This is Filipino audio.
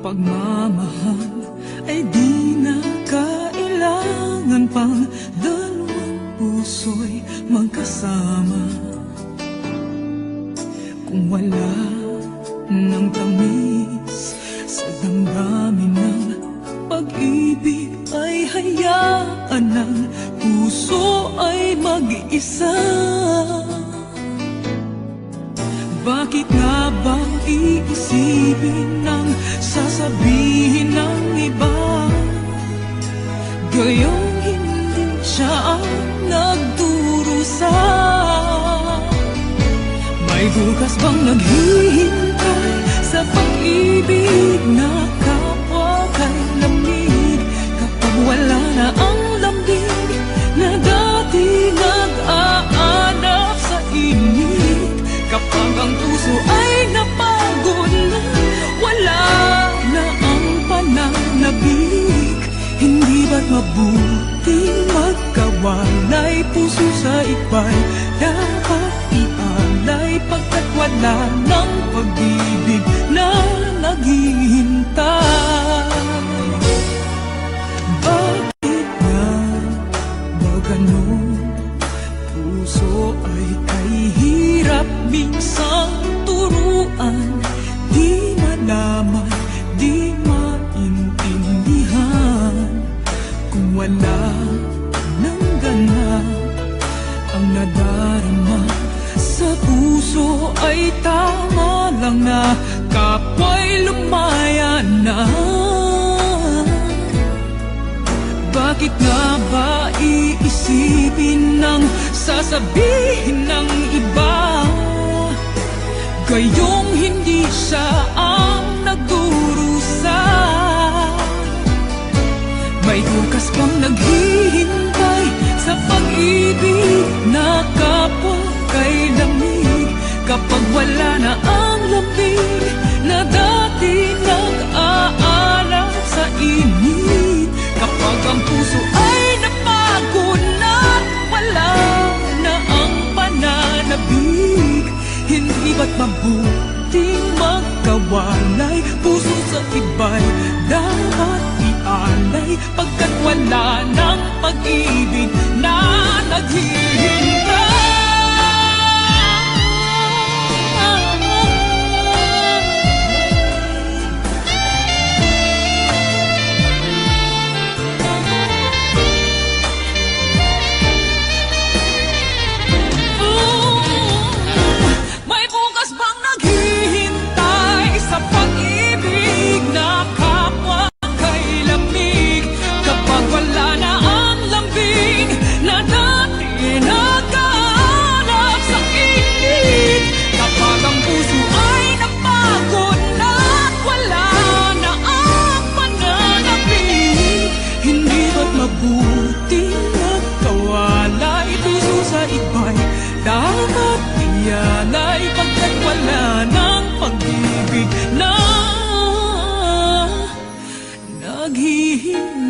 pagmamahal ay di na kailangan pang dalawang puso'y magkasama. Kung wala ng tamis sa damdamin ng pag-ibig, ay hayaan ng puso ay mag-isa. Bakit nga bang iisipin ng sasabihin ng iba, gayong hindi siya ang nagdurusa? May bukas bang naghihintay sa pag-ibig na kapwa kay lamig, kapag wala na ang lambing na dati nag-aanap sa init? Kapag ang puso ay napagod na, wala na ang pananabik, hindi ba't mabuting magkawalay? Puso sa iba'y dapat ialay, pagkat wala ng pag-ibig na naghihintay. Bakit nga ba ganun? Puso ay kahirap minsang turuan, di malaman, di maintindihan. Kung wala ng ganap ang nadarama sa puso, ay tama lang na kapwa'y lumaya na. Bakit nga ba iisipin ng sasabihin ng iba, gayong hindi siya ang nagdurusa? May bukas bang naghihintay sa pag-ibig na kapwa kay lamig, kapag wala na ang lambing na dati nag-aalab sa init? Kapag ang puso ay napagod na, wala na ang pananabik, hindi ba't mabuting magkawalay? Puso sa iba'y dapat ialay, pagkat wala ng pag-ibig na naghihintay. Mabuting magkawalay, puso sa iba'y dapat ialay, pagkat wala ng pag-ibig na naghihintay.